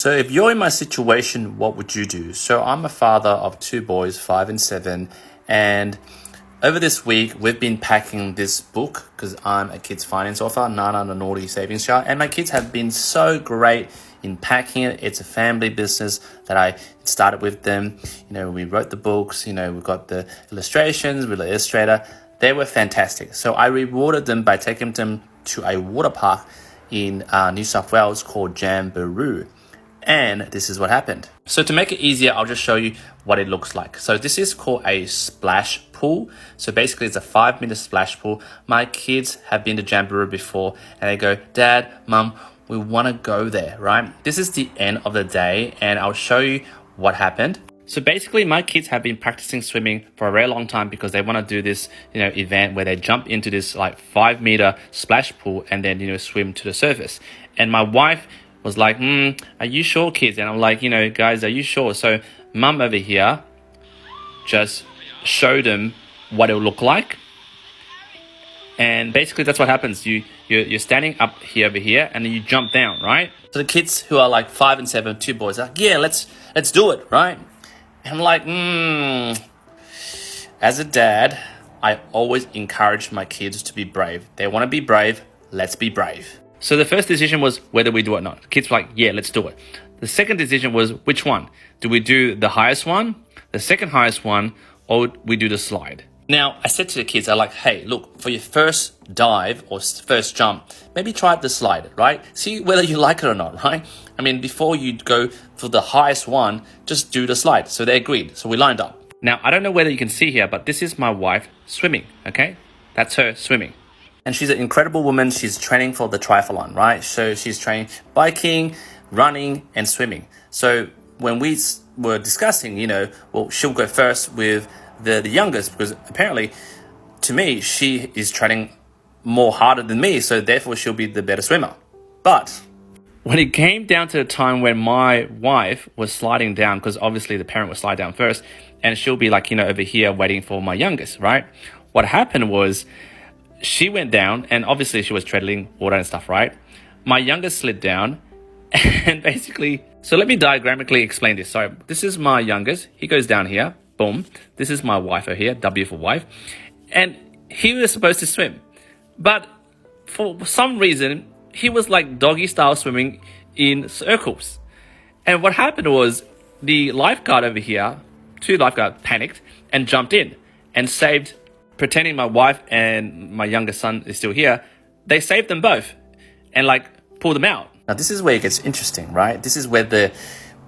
So if you're in my situation, what would you do? So I'm a father of two boys, 5 and 7, and over this week, we've been packing this book because I'm a kids finance author, Nana the Naughty Savings Jar, and my kids have been so great in packing it. It's a family business that I started with them. We wrote the books, we got the illustrations with the illustrator. They were fantastic. So I rewarded them by taking them to a water park in New South Wales called Jamboree. And this is what happened. So to make it easier, I'll just show you what it looks like. So this is called a splash pool. So basically it's a 5-minute splash pool. My kids have been to Jamboree before and they go, Dad, Mum, we want to go there, right? This is the end of the day and I'll show you what happened. So basically my kids have been practicing swimming for a very long time because they want to do this, event where they jump into this like 5-meter splash pool and then, swim to the surface. And my wife was like, are you sure, kids? And I'm like, guys, are you sure? So Mum over here just showed them what it would look like. And basically that's what happens. You're standing up here over here and then you jump down, right? So the kids who are like 5 and 7, two boys are like, yeah, let's do it, right? And I'm like, as a dad, I always encourage my kids to be brave. They want to be brave, let's be brave. So the first decision was whether we do it or not. The kids were like, yeah, let's do it. The second decision was which one? Do we do the highest one, the second highest one, or we do the slide? Now, I said to the kids, I'm like, hey, look, for your first dive or first jump, maybe try the slide, right? See whether you like it or not, right? I mean, before you go for the highest one, just do the slide. So they agreed. So we lined up. Now, I don't know whether you can see here, but this is my wife swimming, okay? That's her swimming. And she's an incredible woman. She's training for the triathlon, right? So she's training biking, running, and swimming. So when we were discussing, she'll go first with the youngest because apparently, to me, she is training more harder than me. So therefore, she'll be the better swimmer. But when it came down to the time when my wife was sliding down, because obviously the parent will slide down first, and she'll be like, over here waiting for my youngest, right? What happened was, she went down and obviously she was treading water and stuff, right? My youngest slid down and basically, so let me diagrammatically explain this. So this is my youngest. He goes down here. Boom. This is my wife over here. W for wife. And he was supposed to swim. But for some reason, he was like doggy style swimming in circles. And what happened was the lifeguard over here, two lifeguards panicked and jumped in and saved, pretending my wife and my youngest son is still here, they saved them both and pulled them out. Now this is where it gets interesting, right? This is where the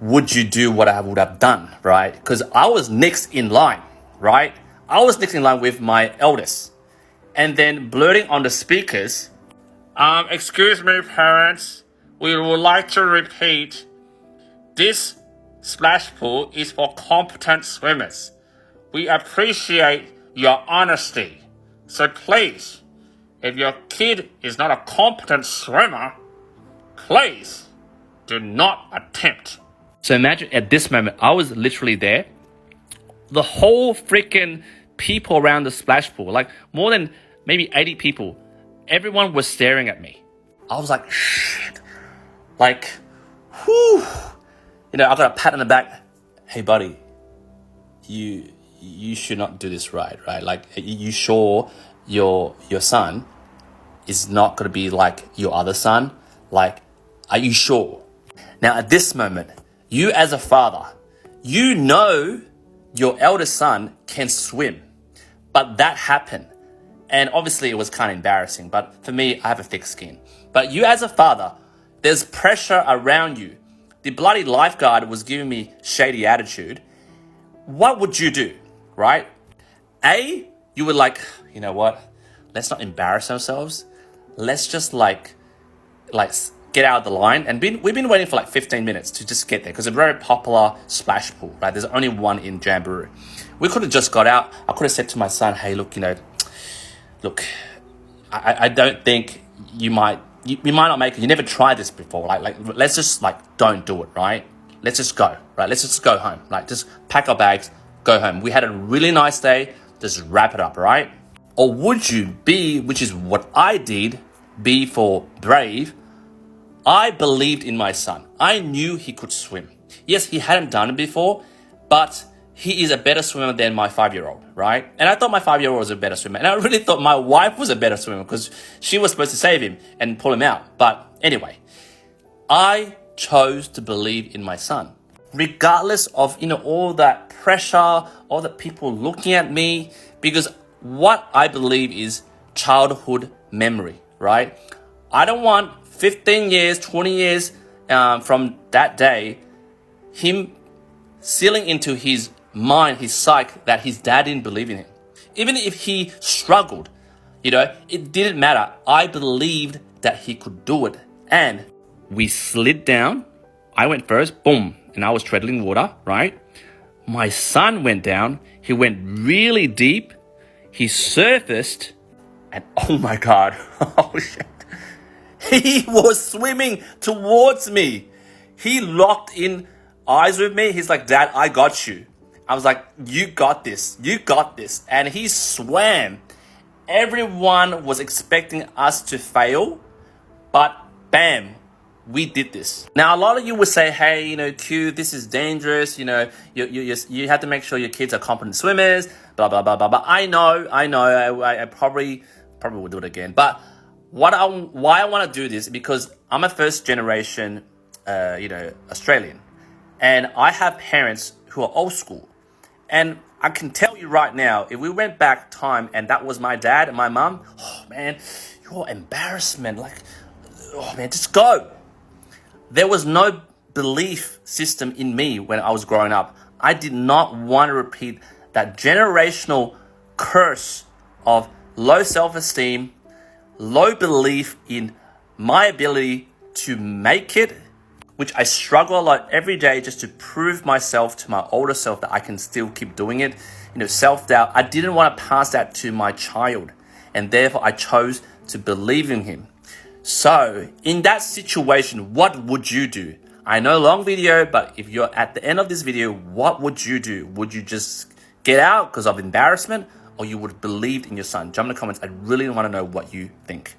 would you do what I would have done, right? Because I was next in line, right? I was next in line with my eldest. And then blurting on the speakers, excuse me, parents, we would like to repeat, this splash pool is for competent swimmers. We appreciate your honesty. So please, if your kid is not a competent swimmer, please do not attempt. So imagine at this moment, I was literally there. The whole freaking people around the splash pool, like more than maybe 80 people, everyone was staring at me. I was like, shit. Whew. I got a pat on the back. Hey buddy, you should not do this right? You sure your son is not going to be like your other son? Are you sure? Now, at this moment, you as a father, your eldest son can swim, but that happened. And obviously it was kind of embarrassing, but for me, I have a thick skin. But you as a father, there's pressure around you. The bloody lifeguard was giving me shady attitude. What would you do, right? A, you would you know what? Let's not embarrass ourselves. Let's just get out of the line. And we've been waiting for 15 minutes to just get there because it's a very popular splash pool, right? There's only one in Jamboree. We could have just got out. I could have said to my son, hey, look, I don't think you might not make it. You never tried this before. Let's just don't do it, right? Let's just go, right? Let's just go home. Just pack our bags, go home. We had a really nice day. Just wrap it up, right? Or would you be, which is what I did, be for brave, I believed in my son. I knew he could swim. Yes, he hadn't done it before, but he is a better swimmer than my 5-year-old, right? And I thought my 5-year-old was a better swimmer. And I really thought my wife was a better swimmer because she was supposed to save him and pull him out. But anyway, I chose to believe in my son. Regardless of, all that pressure, all the people looking at me, because what I believe is childhood memory, right? I don't want 15 years, 20 years from that day, him sealing into his mind, his psyche, that his dad didn't believe in him. Even if he struggled, it didn't matter. I believed that he could do it. And we slid down. I went first, boom, and I was treading water, right? My son went down. He went really deep. He surfaced, and oh my God, oh shit. He was swimming towards me. He locked in eyes with me. He's like, Dad, I got you. I was like, you got this. You got this. And he swam. Everyone was expecting us to fail, but bam, we did this. Now, a lot of you would say, hey, Q, this is dangerous. You have to make sure your kids are competent swimmers, blah, blah, blah, blah, blah. I know. I probably will do it again. But why I want to do this is because I'm a first generation, Australian, and I have parents who are old school, and I can tell you right now, if we went back time and that was my dad and my mom, oh man, your embarrassment, just go. There was no belief system in me when I was growing up. I did not want to repeat that generational curse of low self-esteem, low belief in my ability to make it, which I struggle a lot every day just to prove myself to my older self that I can still keep doing it. Self-doubt. I didn't want to pass that to my child, and therefore I chose to believe in him. So in that situation, what would you do? I know, long video, but if you're at the end of this video, what would you do? Would you just get out because of embarrassment, or you would have believed in your son? Jump in the comments. I really want to know what you think.